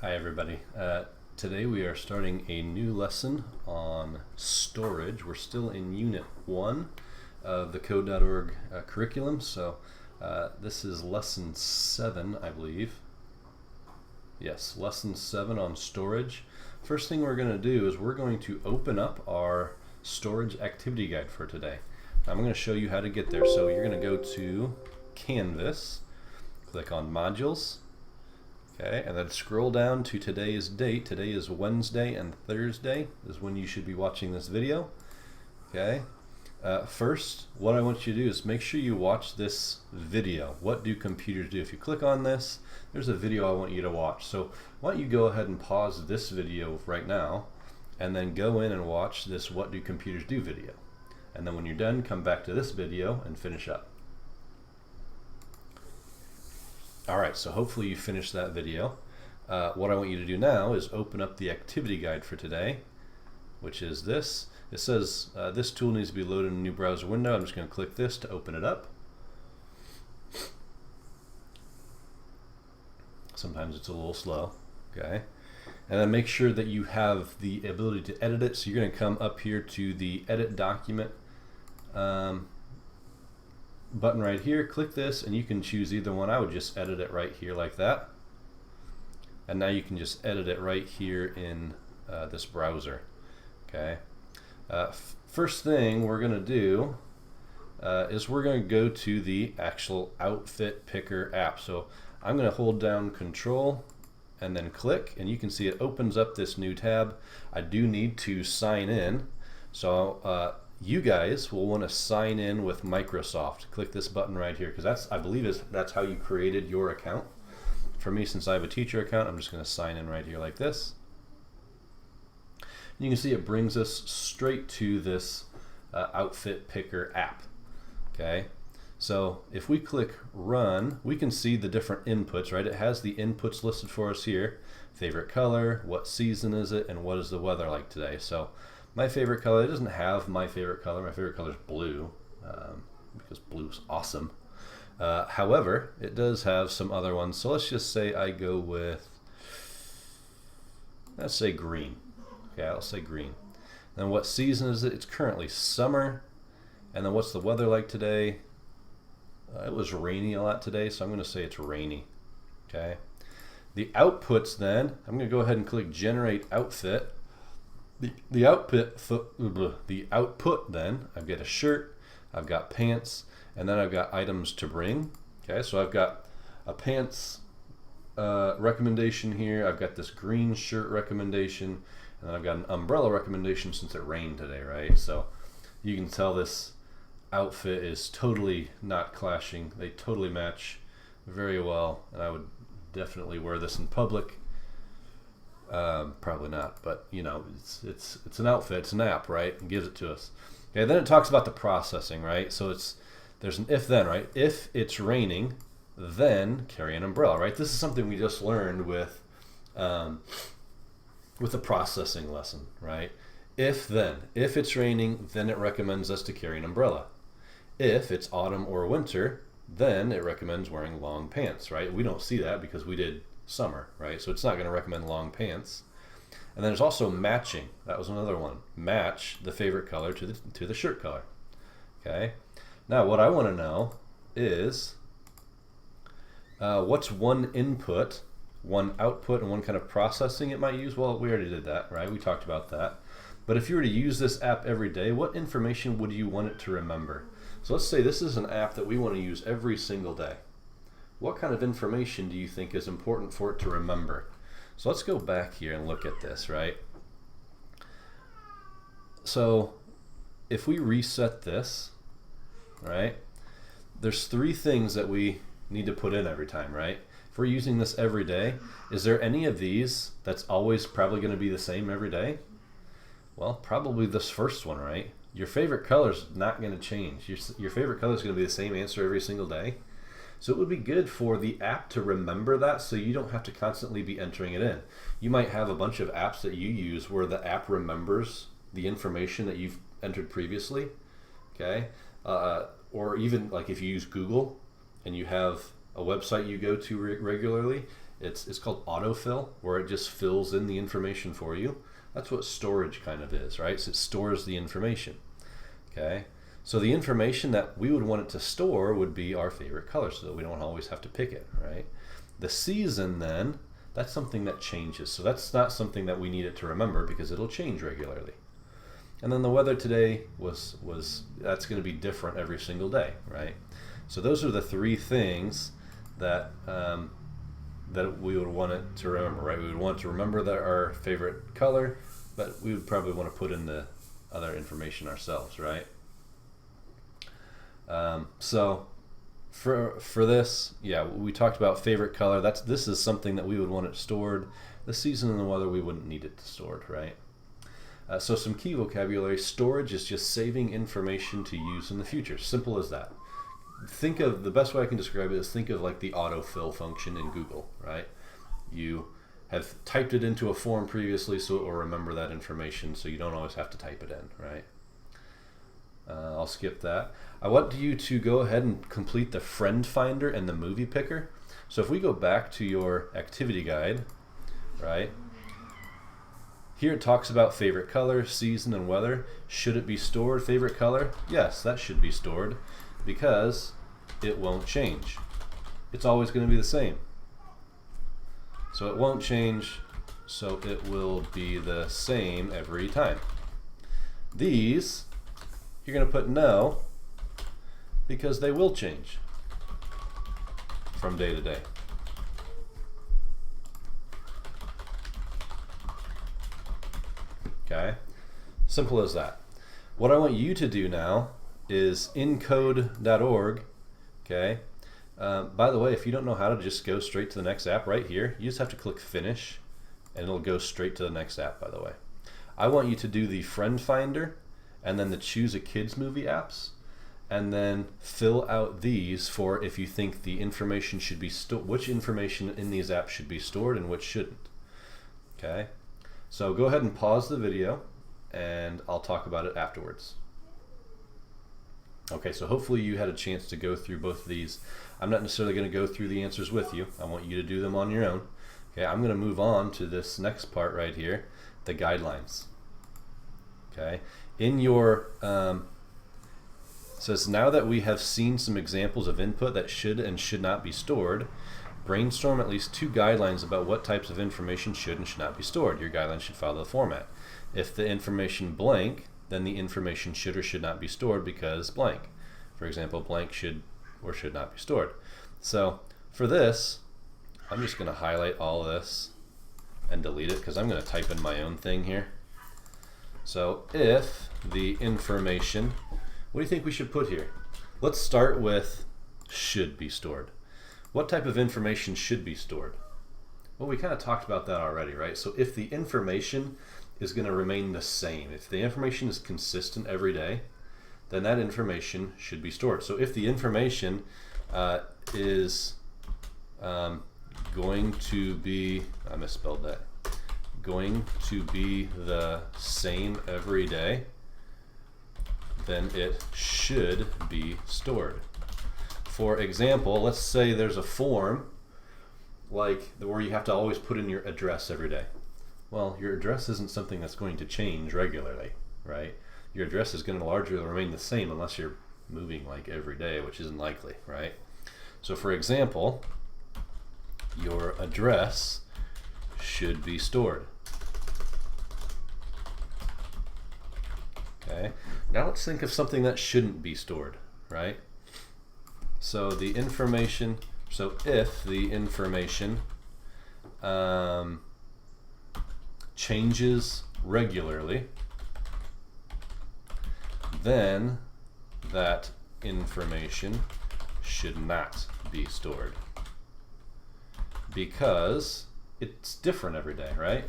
Hi everybody. Today we are starting a new lesson on storage. We're still in Unit 1 of the Code.org curriculum, so this is Lesson 7, I believe. Yes, Lesson 7 on storage. First thing we're going to do is we're going to open up our storage activity guide for today. I'm going to show you how to get there. So you're going to go to Canvas, click on Modules. Okay, and then scroll down to today's date. Today is Wednesday, and Thursday is when you should be watching this video. Okay, first, what I want you to do is make sure you watch this video. What do computers do? If you click on this, there's a video I want you to watch. So why don't you go ahead and pause this video right now, and then go in and watch this What Do Computers Do video. And then when you're done, come back to this video and finish up. Alright, so hopefully you finished that video. What I want you to do now is open up the activity guide for today, which is this. It says this tool needs to be loaded in a new browser window. I'm just going to click this to open it up. Sometimes it's a little slow. Okay, and then make sure that you have the ability to edit it. So you're going to come up here to the Edit Document button right here, click this, and you can choose either one. I would just edit it right here like that, and now you can just edit it right here in this browser. Okay, first thing we're going to do is we're going to go to the actual Outfit Picker app. So I'm going to hold down Control and then click, and you can see it opens up this new tab. I do need to sign in, so you guys will want to sign in with Microsoft. Click this button right here, because I believe that's how you created your account. For me, since I have a teacher account, I'm just going to sign in right here like this. And you can see it brings us straight to this Outfit Picker app. Okay, so if we click Run, we can see the different inputs, right? It has the inputs listed for us here. Favorite color, what season is it, and what is the weather like today. So my favorite color, it doesn't have my favorite color. My favorite color is blue, because blue is awesome. However, it does have some other ones. So let's just say I go with, let's say green. Okay, I'll say green. Then what season is it? It's currently summer. And then what's the weather like today? It was rainy a lot today, so I'm going to say it's rainy. Okay. The outputs then, I'm going to go ahead and click Generate Outfit. The output then, I've got a shirt, I've got pants, and then I've got items to bring. Okay, so I've got a pants recommendation here, I've got this green shirt recommendation, and then I've got an umbrella recommendation since it rained today, right? So you can tell this outfit is totally not clashing. They totally match very well, and I would definitely wear this in public. Probably not, but you know, it's an outfit, it's an app, right? It gives it to us. Okay, then it talks about the processing, right? So there's an if then, right? If it's raining, then carry an umbrella, right? This is something we just learned with the processing lesson, right? If then, if it's raining, then it recommends us to carry an umbrella. If it's autumn or winter, then it recommends wearing long pants, right? We don't see that because we did summer, right? So it's not going to recommend long pants. And then there's also matching. That was another one. Match the favorite color to the shirt color. Okay. Now what I want to know is what's one input, one output, and one kind of processing it might use. Well, we already did that, right? We talked about that. But if you were to use this app every day, what information would you want it to remember? So let's say this is an app that we want to use every single day. What kind of information do you think is important for it to remember? So let's go back here and look at this, right? So if we reset this, right, there's three things that we need to put in every time, right? If we're using this every day, is there any of these that's always probably going to be the same every day? Well, probably this first one, right? Your favorite color is not going to change. Your favorite color is going to be the same answer every single day. So it would be good for the app to remember that, so you don't have to constantly be entering it in. You might have a bunch of apps that you use where the app remembers the information that you've entered previously, okay? Or even like if you use Google and you have a website you go to regularly, It's called autofill, where it just fills in the information for you. That's what storage kind of is, right? So it stores the information. Okay, so the information that we would want it to store would be our favorite color, so that we don't always have to pick it, right? The season then, that's something that changes. So that's not something that we need it to remember because it'll change regularly. And then the weather today was that's going to be different every single day, right? So those are the three things that that we would want it to remember, right? We would want to remember that our favorite color, but we would probably want to put in the other information ourselves, right? So for this, yeah, we talked about favorite color. This is something that we would want it stored. The season and the weather, we wouldn't need it stored, right? So some key vocabulary. Storage is just saving information to use in the future. Simple as that. Think of, the best way I can describe it is think of like the autofill function in Google, right? You have typed it into a form previously, so it will remember that information, so you don't always have to type it in, right? I'll skip that. I want you to go ahead and complete the friend finder and the movie picker. So if we go back to your activity guide, right? Here it talks about favorite color, season, and weather. Should it be stored? Favorite color? Yes, that should be stored because it won't change. It's always going to be the same. So it won't change, so it will be the same every time. These, you're going to put no because they will change from day to day. Okay, simple as that. What I want you to do now is in code.org. Okay, by the way, if you don't know how to just go straight to the next app right here, you just have to click finish and it'll go straight to the next app, by the way. I want you to do the friend finder and then the choose a kids movie apps and then fill out these for if you think the information should be stored, which information in these apps should be stored and which shouldn't. Okay. So go ahead and pause the video and I'll talk about it afterwards. Okay, so hopefully you had a chance to go through both of these. I'm not necessarily going to go through the answers with you. I want you to do them on your own. Okay, I'm going to move on to this next part right here, the guidelines. Okay, in your, it says now that we have seen some examples of input that should and should not be stored, brainstorm at least 2 guidelines about what types of information should and should not be stored. Your guidelines should follow the format. If the information blank, then the information should or should not be stored because blank. For example, blank should or should not be stored. So for this, I'm just going to highlight all of this and delete it because I'm going to type in my own thing here. So if the information, what do you think we should put here? Let's start with should be stored. What type of information should be stored? Well, we kind of talked about that already, right? So if the information is going to remain the same, if the information is consistent every day, then that information should be stored. So if the information is going to be, I misspelled that, going to be the same every day, then it should be stored. For example, let's say there's a form like where you have to always put in your address every day. Well, your address isn't something that's going to change regularly, right? Your address is going to largely remain the same unless you're moving like every day, which isn't likely, right? So for example, your address should be stored. Okay, now let's think of something that shouldn't be stored, right? So the information, so if the information changes regularly, then that information should not be stored because it's different every day, right?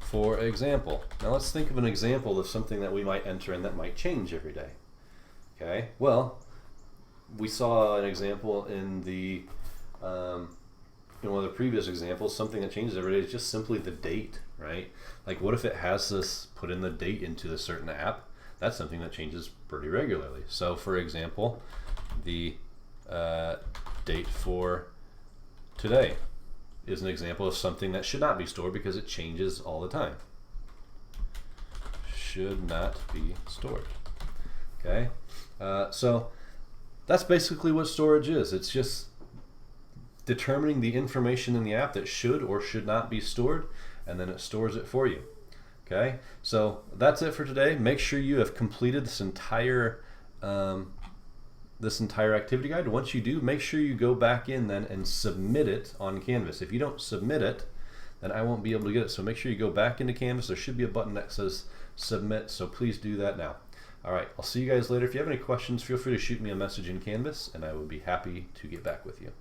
For example, now let's think of an example of something that we might enter in that might change every day. Okay, well, we saw an example in the in one of the previous examples. Something that changes every day is just simply the date, right? Like, what if it has us put in the date into the certain app? That's something that changes pretty regularly. So, for example, the date for today is an example of something that should not be stored because it changes all the time. Should not be stored. Okay, so that's basically what storage is. It's just determining the information in the app that should or should not be stored, and then it stores it for you. Okay, so that's it for today. Make sure you have completed this entire activity guide. Once you do, make sure you go back in then and submit it on Canvas. If you don't submit it, then I won't be able to get it. So make sure you go back into Canvas. There should be a button that says submit, so please do that now. All right, I'll see you guys later. If you have any questions, feel free to shoot me a message in Canvas, and I will be happy to get back with you.